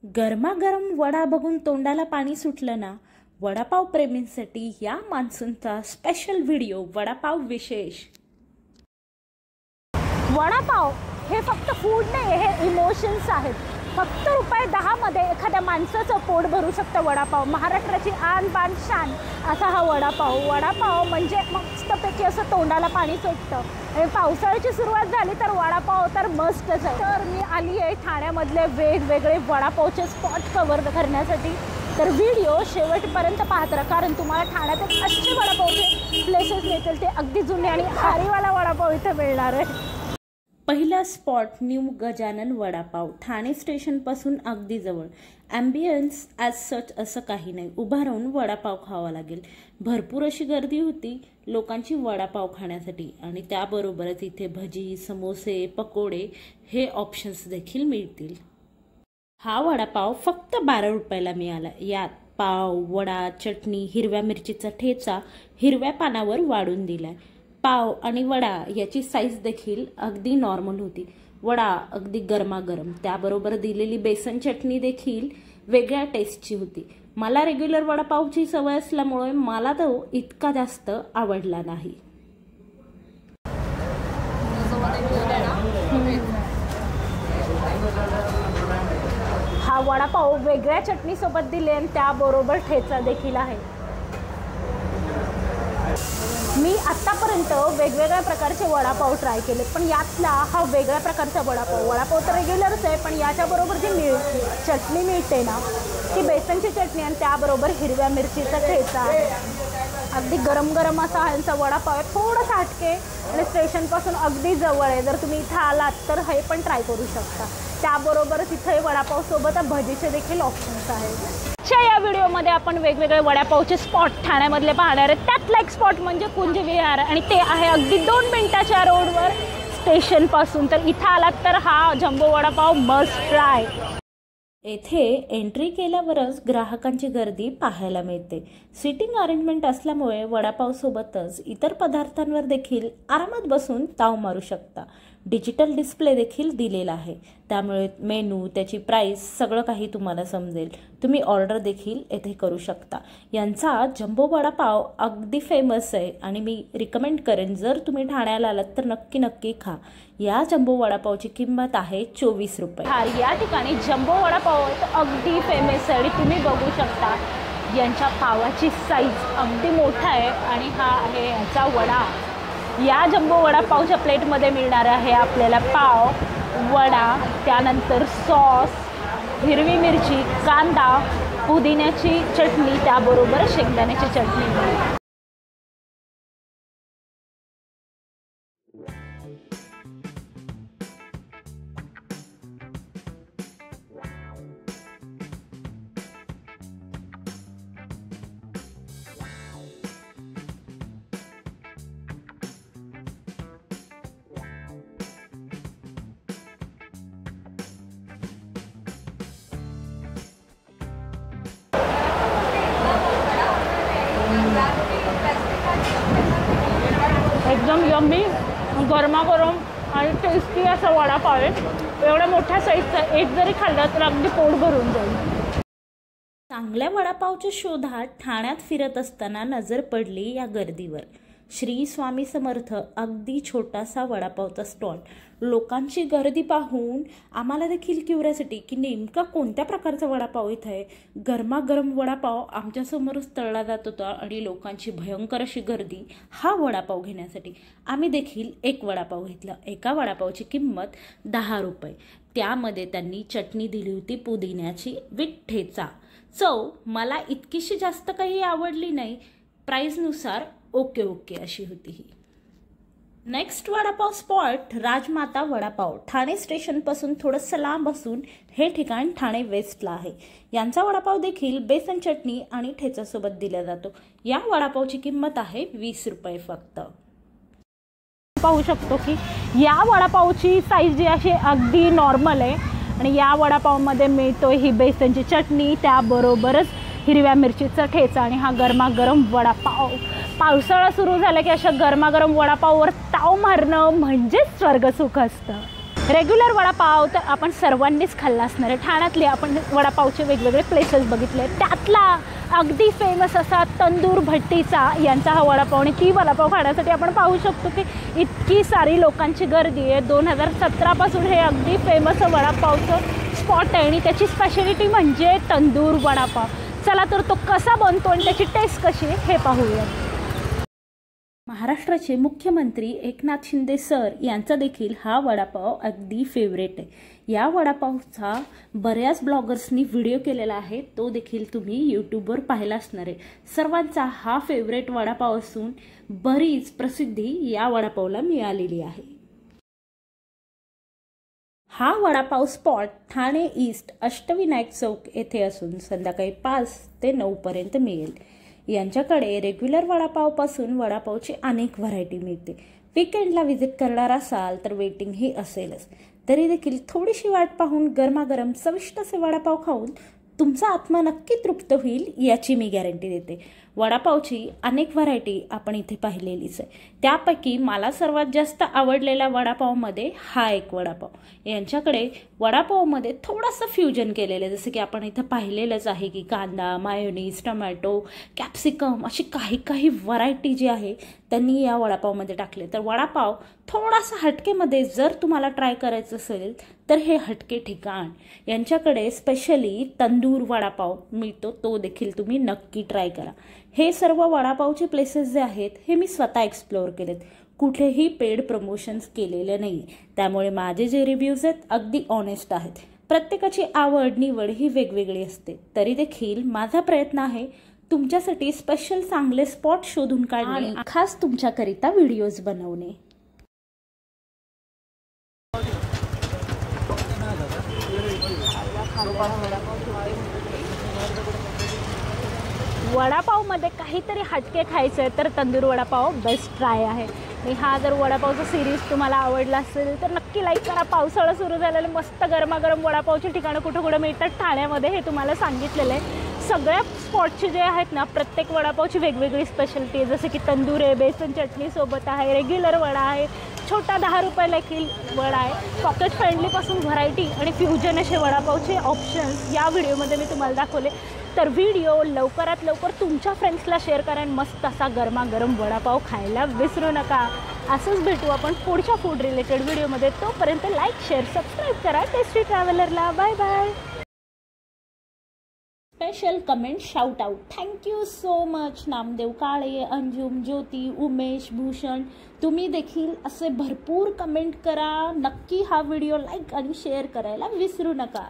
गरमागरम वडा बघून तोंडाला पाणी सुटलं ना. वडापाव प्रेमींसाठी या मान्सूनचा स्पेशल व्हिडिओ वडापाव विशेष. वडापाव हे फक्त फूड नाही, हे इमोशन्स आहेत. फक्त ₹10 मध्ये एखाद्या माणसाचं पोट भरू शकतं वडापाव. महाराष्ट्राची आन बान शान असा हा वडापाव. वडापाव म्हणजे मस्तपैकी असं तोंडाला पाणी सुटतं. आणि पावसाळ्याची सुरुवात झाली तर वडापाव तर मस्तच आहे. तर मी आली आहे ठाण्यामधले वेगवेगळे वडापावचे स्पॉट कव्हर करण्यासाठी. तर व्हिडिओ शेवटपर्यंत पाहत राहा, कारण तुम्हाला ठाण्यात असे वडापावचे प्लेसेस मिळतील ते अगदी जुने आणि हारीवाला वडापाव इथे मिळणार आहे. पहिला स्पॉट न्यू गजानन वडापाव. ठाणे स्टेशनपासून अगदी जवळ. ॲम्बियन्स ॲज सच असं काही नाही, उभा राहून वडापाव खावा लागेल. भरपूर अशी गर्दी होती लोकांची वडापाव खाण्यासाठी आणि त्याबरोबरच इथे भजी, समोसे, पकोडे हे ऑप्शन्स देखील मिळतील. हा वडापाव फक्त ₹12 मिळाला. यात पाव, वडा, चटणी, हिरव्या मिरचीचा ठेचा हिरव्या पानावर वाढून दिलाय. पाव आणि वडा याची साईज देखील अगदी नॉर्मल होती. वडा अगदी गरमागरम, त्याबरोबर दिलेली बेसन चटणी देखील वेगळ्या टेस्टची होती. मला रेग्युलर वडापावची सवय असल्यामुळे मला तो इतका जास्त आवडला नाही. हा वडापाव वेगळ्या चटणीसोबत दिले आणि त्याबरोबर ठेचा देखील आहे. मी आत्तापर्यंत वेगवेगळ्या प्रकारचे वडापाव ट्राय केले, पण यातला हा वेगळ्या प्रकारचा वडापाव तर रेग्युलरच आहे, पण याच्याबरोबर जी चटणी मिळते ना, ती बेसनची चटणी आणि त्याबरोबर हिरव्या मिरचीचा ठेचा आहे. अगदी गरम गरम असा ह्यांचा वडापाव आहे. थोडंसं हटके आणि स्टेशनपासून अगदी जवळ आहे. जर तुम्ही इथं आलात तर हे पण ट्राय करू शकता. त्याबरोबरच इथे वडापावसोबत भजीचे देखील ऑप्शन्स आहेत. या व्हिडिओमध्ये आपण वेगवेगळे वडापावचे स्पॉट ठाण्यामधले पाहणार आहेत. त्यातला एक स्पॉट म्हणजे कुंज विहार आणि ते आहे अगदी 2 मिनिटाच्या रोडवर स्टेशनपासून. तर इथं आलात तर हा जम्बो वडापाव मस्ट ट्राय. येथे एंट्री केल्यावरच ग्राहकांची गर्दी पाहायला मिळते. सिटिंग अरेंजमेंट असल्यामुळे वडापाव सोबतच इतर पदार्थांवर देखील आरामात बसून ताव मारू शकता. डिजिटल डिस्प्ले देखील दिलेला आहे, त्यामुळे मेनू, त्याची प्राइस सगळं काही तुम्हाला समजेल. तुम्ही ऑर्डर देखील येथे करू शकता. यांचा जम्बो वडापाव अगदी फेमस आहे आणि मी रिकमेंड करेन, जर तुम्ही ठाण्याला आलात तर नक्की खा. या जम्बो वडापावची किंमत आहे ₹24. या ठिकाणी जम्बो वडापाव अगदी फेमस आहे आणि तुम्ही बघू शकता यांच्या पावाची साईज अगदी मोठा आहे आणि हा आहे याचा वडा. या जम्बो वडापावच्या प्लेटमध्ये मिळणार आहे आपल्याला पाव, वडा, त्यानंतर सॉस, हिरवी मिरची, कांदा, पुदिन्याची चटणी, त्याबरोबर शेंगदाण्याची चटणी. एकदम यम्मी, गरमागरम आणि टेस्टी असा वडापाव आहे. एवढ्या मोठ्या साईजचा एक जरी खाल्ला तर अगदी पोट भरून जाईल. चांगल्या वडापावच्या शोधात ठाण्यात फिरत असताना नजर पडली या गर्दीवर. श्री स्वामी समर्थ अगदी छोटासा वडापावचा स्टॉल. लोकांची गर्दी पाहून आम्हाला देखील क्युरियोसिटी की नेमका कोणत्या प्रकारचा वडापाव इथं आहे. गरमागरम वडापाव आमच्यासमोरच तळला जात होता आणि लोकांची भयंकर अशी गर्दी हा वडापाव घेण्यासाठी. आम्ही देखील एक वडापाव घेतला. एका वडापावची किंमत ₹10. त्यामध्ये त्यांनी चटणी दिली होती पुदिन्याची विथ ठेचा. चव मला इतकीशी जास्त काही आवडली नाही. प्राईजनुसार ओके अशी होती ही. नेक्स्ट वडापाव स्पॉट राजमाता वडापाव. ठाणे स्टेशनपासून थोडंसं लांब असून हे ठिकाण ठाणे वेस्टला आहे. यांचा वडापाव देखील बेसन चटणी आणि ठेचासोबत दिला जातो. या वडापावची किंमत आहे ₹20 फक्त. पाहू शकतो की या वडापावची साईज जी अशी अगदी नॉर्मल आहे आणि या वडापावमध्ये मिळतो ही बेसनची चटणी, त्याबरोबरच हिरव्या मिरचीचा ठेचा आणि हा गरमागरम वडापाव. पावसाळा सुरू झाला की अशा गरमागरम वडापाववर ताव मारणं म्हणजे स्वर्गसुख असतं. रेग्युलर वडापाव तर आपण सर्वांनीच खाल्ला असणार आहे. ठाण्यातले आपण वडापावचे वेगवेगळे प्लेसेस बघितले, त्यातला अगदी फेमस असा तंदूर भट्टीचा यांचा हा वडापाव. आणि ती वडापाव खाण्यासाठी आपण पाहू शकतो की इतकी सारी लोकांची गर्दी आहे. 2017पासून हे अगदी फेमस वडापावचं स्पॉट आहे आणि त्याची स्पेशालिटी म्हणजे तंदूर वडापाव. चला तर तो कसा बनतो आणि त्याची टेस्ट कशी आहे हे पाहूया. महाराष्ट्राचे मुख्यमंत्री एकनाथ शिंदे सर यांचा देखील हा वडापाव अगदी फेवरेट आहे. या वडापावचा बऱ्याच ब्लॉगर्सनी व्हिडिओ केलेला आहे, तो देखील तुम्ही यूट्यूबवर पाहिला असणार आहे. सर्वांचा हा फेवरेट वडापाव असून बरीच प्रसिद्धी या वडापावला मिळालेली आहे. हा वडापाव स्पॉट ठाणे ईस्ट अष्टविनायक चौक येथे असून संध्याकाळी 5 ते 9 पर्यंत मिळेल. यांच्याकडे रेग्युलर वडापावपासून वडापावची अनेक व्हरायटी मिळते. वीकेंडला व्हिजिट करणार असाल तर वेटिंग ही असेलच. तरी देखील थोडीशी वाट पाहून गरमागरम चविष्ट असे वडापाव खाऊन तुमचा आत्मा नक्की तृप्त होईल याची मी गॅरंटी देते. वडापावची अनेक व्हरायटी आपण इथे पाहिलेलीच आहे. त्यापैकी मला सर्वात जास्त आवडलेल्या वडापावमध्ये हा एक वडापाव. यांच्याकडे वडापावमध्ये थोडंसं फ्युजन केलेलं आहे, जसं की आपण इथं पाहिलेलंच आहे की कांदा, मायोनीज, टोमॅटो, कॅप्सिकम अशी काही व्हरायटी जी आहे त्यांनी या वडापावमध्ये टाकले. तर वडापाव थोडासा हटकेमध्ये जर तुम्हाला ट्राय करायचं असेल तर हे हटके ठिकाण. यांच्याकडे स्पेशली तंदूर वडापाव मिळतो, तो देखील तुम्ही नक्की ट्राय करा. हे सर्व वडापावचे प्लेसेस जे आहेत हे मी स्वतः एक्सप्लोअर केलेत, कुठेही पेड प्रमोशन्स केलेले नाही. त्यामुळे माझे जे रिव्ह्यूज आहेत अगदी ऑनेस्ट आहेत. प्रत्येकाची आवड निवड ही वेगवेगळी असते. तरी देखील माझा प्रयत्न आहे तुमच्यासाठी स्पेशल चांगले स्पॉट शोधून काढणे आणि खास तुमच्याकरिता व्हिडिओज बनवणे. वडापावमध्ये काहीतरी हटके खायचं आहे तर तंदूर वडापाव बेस्ट ट्राय आहे. आणि हा जर वडापावचा सिरीज तुम्हाला आवडला असेल तर नक्की लाईक करा. पावसाळा सुरू झालेलं मस्त गरमागरम वडापावची ठिकाणं कुठं मिळतात ठाण्यामध्ये हे तुम्हाला सांगितलेलं आहे. सगळ्या स्पॉटचे जे आहेत ना प्रत्येक वडापावची वेगवेगळी स्पेशलिटी आहे. जसं की तंदूर आहे, बेसन चटणी सोबत आहे, रेग्युलर वडा आहे, छोटा 10 रुपयाला देखील वडा आहे. पॉकेट फ्रेंडलीपासून व्हरायटी आणि फ्युजन असे वडापावचे ऑप्शन्स या व्हिडिओमध्ये मी तुम्हाला दाखवले. तर व्हिडिओ लवकरात लवकर तुमच्या फ्रेंड्सला शेअर करा आणि मस्त असा गरमागरम वडापाव खायला विसरू नका. असंच भेटू आपण पुढच्या फूड रिलेटेड व्हिडिओमध्ये. तोपर्यंत लाईक, शेअर, सबस्क्राईब करा टेस्टी ट्रॅव्हलरला. Bye bye. Special comment shout out. Thank you so much Namdev Kale, Anjum, Jyoti, Umesh, Bhushan. तुम्ही देखील असे भरपूर कमेंट करा. नक्की हा व्हिडिओ लाईक आणि शेअर करायला विसरू नका.